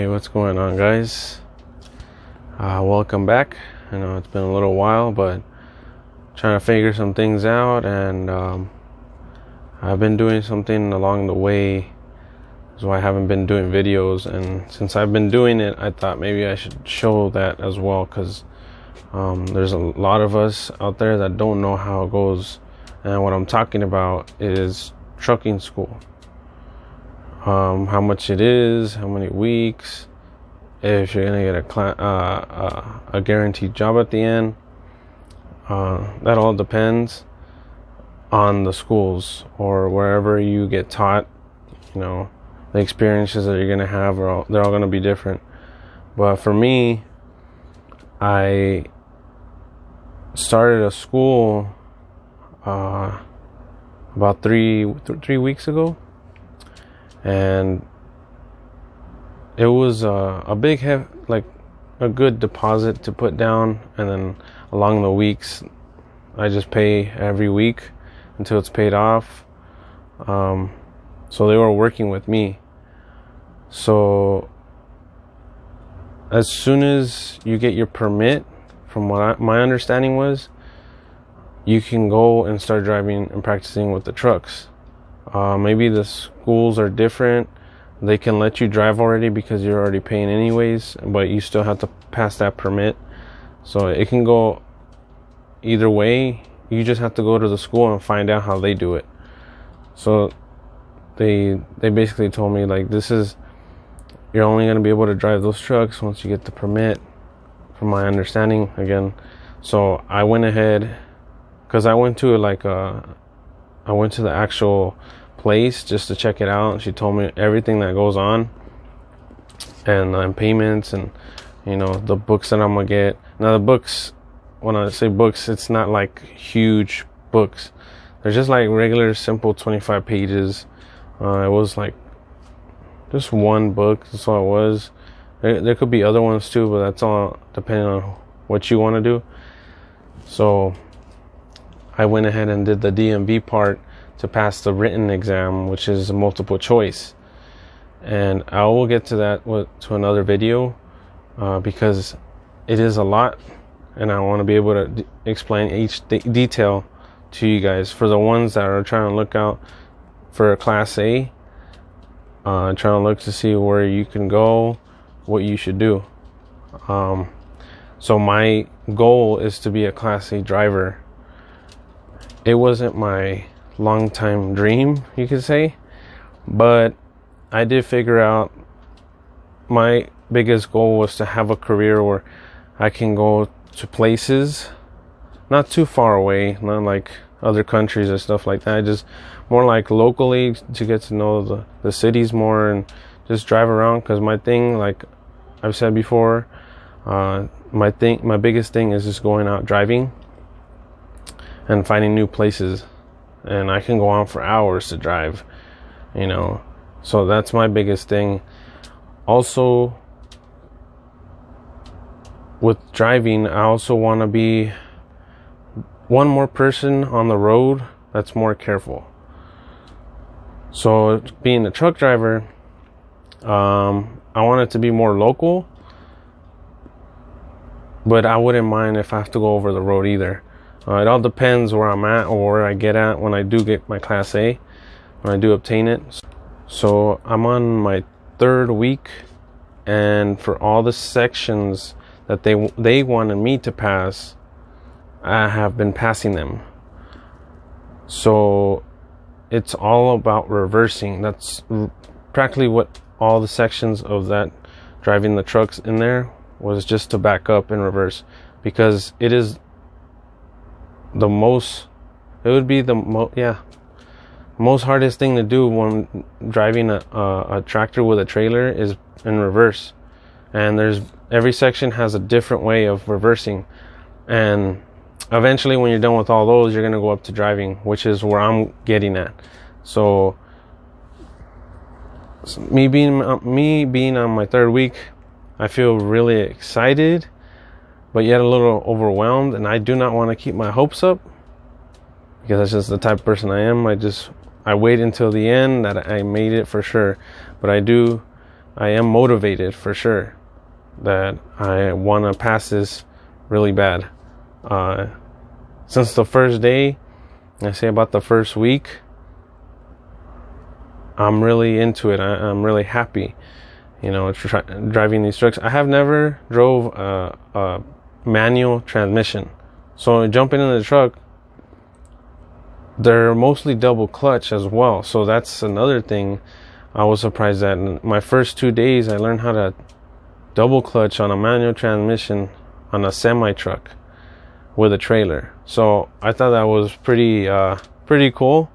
Hey, what's going on, guys? Welcome back. I know it's been a little while, but trying to figure some things out, and I've been doing something along the way. That's why I haven't been doing videos, and since I've been doing it, I thought maybe I should show that as well, because there's a lot of us out there that don't know how it goes, and what I'm talking about is trucking school. How much it is, how many weeks, if you're gonna get a guaranteed job at the end. That all depends on the schools or wherever you get taught. You know, the experiences that you're gonna have they're all gonna be different. But for me, I started a school about three weeks ago. And it was a big a good deposit to put down, and then along the weeks I just pay every week until it's paid off. So they were working with me. So as soon as you get your permit, from what my understanding was, you can go and start driving and practicing with the trucks. Maybe the schools are different. They can let you drive already because you're already paying anyways, but you still have to pass that permit. So it can go either way. You just have to go to the school and find out how they do it. So they basically told me, like, you're only going to be able to drive those trucks once you get the permit, from my understanding again. So I went ahead, because I went to the actual place just to check it out, and she told me everything that goes on, and payments, and the books that I'm gonna get. Now the books, when I say books, it's not like huge books. They're just like regular simple 25 pages. It was like just one book. That's all it was. There could be other ones too, but that's all depending on what you want to do. So I went ahead and did the DMV part to pass the written exam, which is a multiple choice. And I will get to that to another video, because it is a lot, and I want to be able to explain each detail to you guys. For the ones that are trying to look out for a Class A, trying to look to see where you can go, what you should do. So my goal is to be a Class A driver. It wasn't my long time dream, you could say, but I did figure out my biggest goal was to have a career where I can go to places not too far away, not like other countries or stuff like that, just more like locally, to get to know the cities more and just drive around. Because my thing, like I've said before, my biggest thing is just going out driving and finding new places. And I can go on for hours to drive, so that's my biggest thing. Also, with driving, I also want to be one more person on the road that's more careful. So being a truck driver, I want it to be more local, but I wouldn't mind if I have to go over the road either. It all depends where I'm at, or where I get at when I do get my Class A, when I do obtain it. So I'm on my 3rd week, and for all the sections that they wanted me to pass, I have been passing them. So it's all about reversing. That's practically what all the sections of that driving the trucks in there was, just to back up and reverse, because it is most hardest thing to do when driving a tractor with a trailer is in reverse. And every section has a different way of reversing, and eventually when you're done with all those, you're going to go up to driving, which is where I'm getting at. So me being on my 3rd week, I feel really excited, but yet a little overwhelmed, and I do not want to keep my hopes up, because that's just the type of person I am. I wait until the end that I made it for sure. But I I am motivated for sure that I want to pass this really bad. Since the first day, I say about the first week, I'm really into it. I'm really happy, you know, driving these trucks. I have never drove a manual transmission. So jumping in the truck, they're mostly double clutch as well. So that's another thing I was surprised at. In my first 2 days, I learned how to double clutch on a manual transmission on a semi truck with a trailer. So I thought that was pretty cool,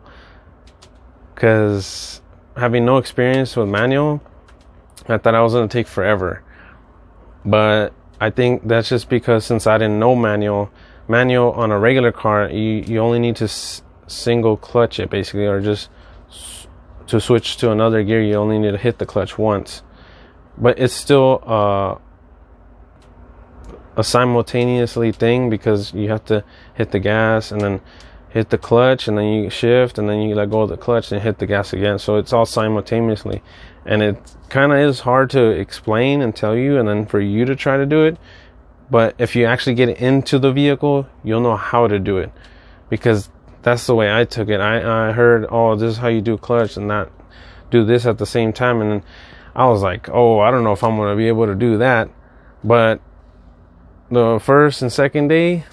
because having no experience with manual, I thought I was going to take forever. But I think that's just because since I didn't know manual on a regular car, you only need to single clutch it basically, or just to switch to another gear, you only need to hit the clutch once. But it's still a simultaneously thing, because you have to hit the gas and then hit the clutch, and then you shift, and then you let go of the clutch and hit the gas again. So it's all simultaneously, and it kind of is hard to explain and tell you, and then for you to try to do it. But if you actually get into the vehicle, you'll know how to do it, because that's the way I took it. I heard, oh, this is how you do clutch and not do this at the same time, and then I was like, oh, I don't know if I'm going to be able to do that. But the first and second day,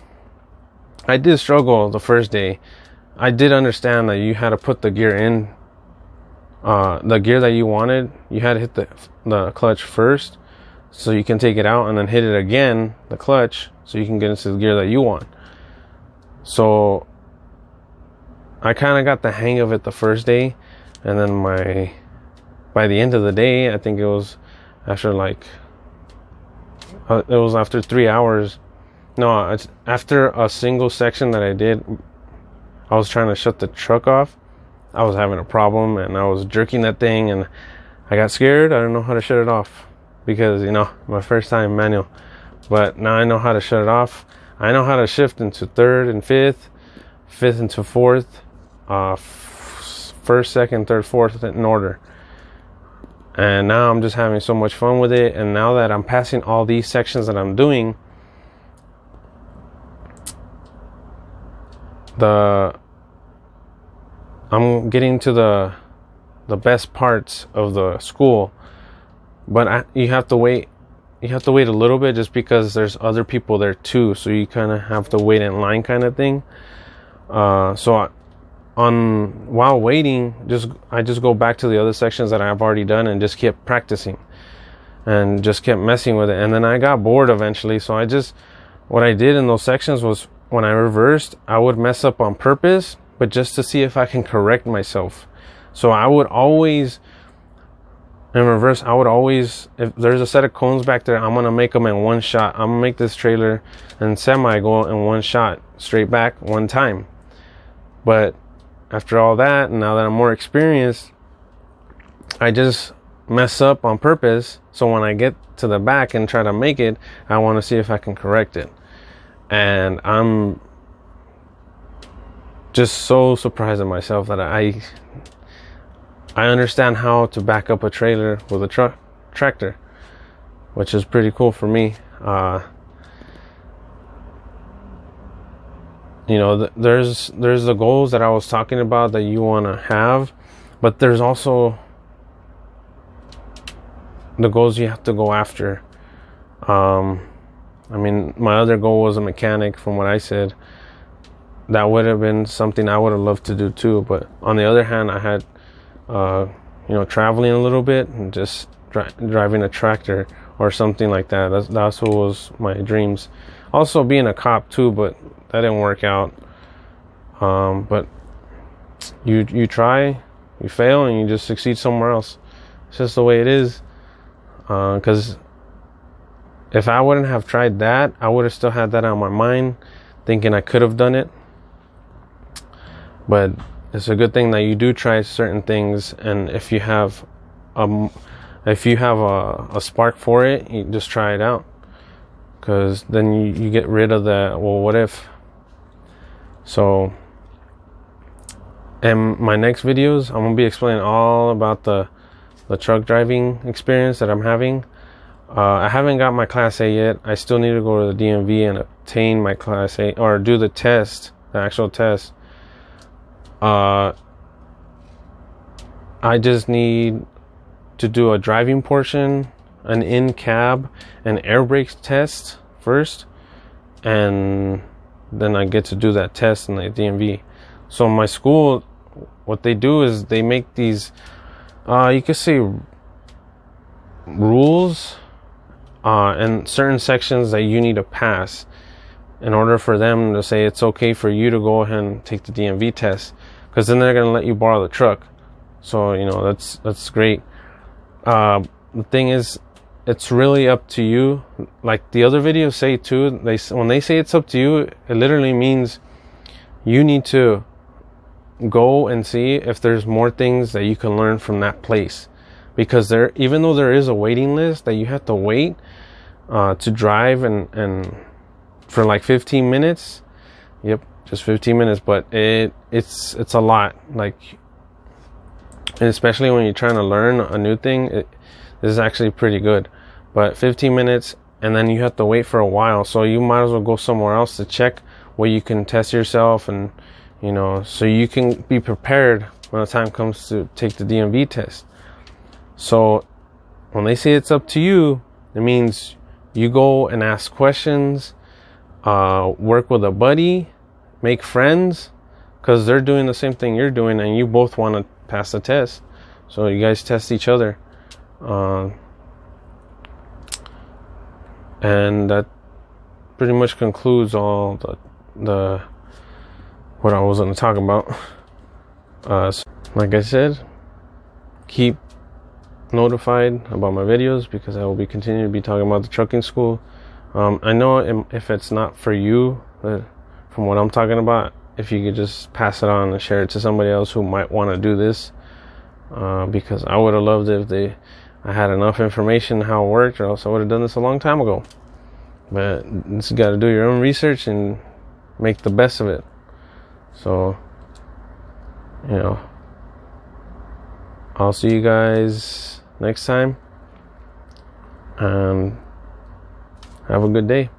I did struggle. The first day, I did understand that you had to put the gear in, the gear that you wanted. You had to hit the clutch first, so you can take it out, and then hit it again, the clutch, so you can get into the gear that you want. So I kind of got the hang of it the first day, and then by the end of the day, I think it was after after 3 hours. No, it's after a single section that I did. I was trying to shut the truck off. I was having a problem, and I was jerking that thing, and I got scared. I didn't know how to shut it off, because, you know, my first time manual. But now I know how to shut it off. I know how to shift into third and fifth into fourth, first, second, third, fourth in order. And now I'm just having so much fun with it. And now that I'm passing all these sections that I'm doing, I'm getting to the best parts of the school. But you have to wait a little bit, just because there's other people there too, so you kind of have to wait in line kind of thing. While waiting, I just go back to the other sections that I've already done and just kept practicing and just kept messing with it. And then I got bored eventually, so what I did in those sections was, when I reversed, I would mess up on purpose, but just to see if I can correct myself. So I would always, in reverse, if there's a set of cones back there, I'm going to make them in one shot. I'm going to make this trailer and semi go in one shot, straight back, one time. But after all that, and now that I'm more experienced, I just mess up on purpose. So when I get to the back and try to make it, I want to see if I can correct it. And I'm just so surprised at myself that I understand how to back up a trailer with a tractor, which is pretty cool for me. You know, there's the goals that I was talking about that you want to have, but there's also the goals you have to go after. I mean, my other goal was a mechanic, from what I said. That would have been something I would have loved to do too. But on the other hand, I had, traveling a little bit and just driving a tractor or something like that. That's what was my dreams. Also being a cop too, but that didn't work out. But you try, you fail, and you just succeed somewhere else. It's just the way it is. Because if I wouldn't have tried that, I would have still had that on my mind, thinking I could have done it. But it's a good thing that you do try certain things, and if you have a spark for it, you just try it out. Because then you get rid of the, well, what if? So, in my next videos, I'm going to be explaining all about the the truck driving experience that I'm having. I haven't got my Class A yet. I still need to go to the DMV and obtain my Class A, or do the test, the actual test. I just need to do a driving portion, an in-cab, and air brakes test first, and then I get to do that test in the DMV. So my school, what they do is they make these, you could say, rules and certain sections that you need to pass in order for them to say it's okay for you to go ahead and take the DMV test, because then they're going to let you borrow the truck. So, you know, that's great. The thing is, it's really up to you. Like the other videos say too, when they say it's up to you, it literally means you need to go and see if there's more things that you can learn from that place. Because even though there is a waiting list that you have to wait to drive and for like 15 minutes, yep, just 15 minutes, but it's a lot. Like, and especially when you're trying to learn a new thing, this is actually pretty good. But 15 minutes, and then you have to wait for a while, so you might as well go somewhere else to check where you can test yourself, and you know, so you can be prepared when the time comes to take the DMV test. So when they say it's up to you, it means you go and ask questions, work with a buddy, make friends, because they're doing the same thing you're doing, and you both want to pass the test. So you guys test each other. And that pretty much concludes all the what I was going to talk about. So like I said, keep notified about my videos, because I will be continuing to be talking about the trucking school. I know if it's not for you, from what I'm talking about, if you could just pass it on and share it to somebody else who might want to do this, because I would have loved it if I had enough information how it worked, or else I would have done this a long time ago. But you just got to do your own research and make the best of it. So, you know, I'll see you guys next time, and have a good day.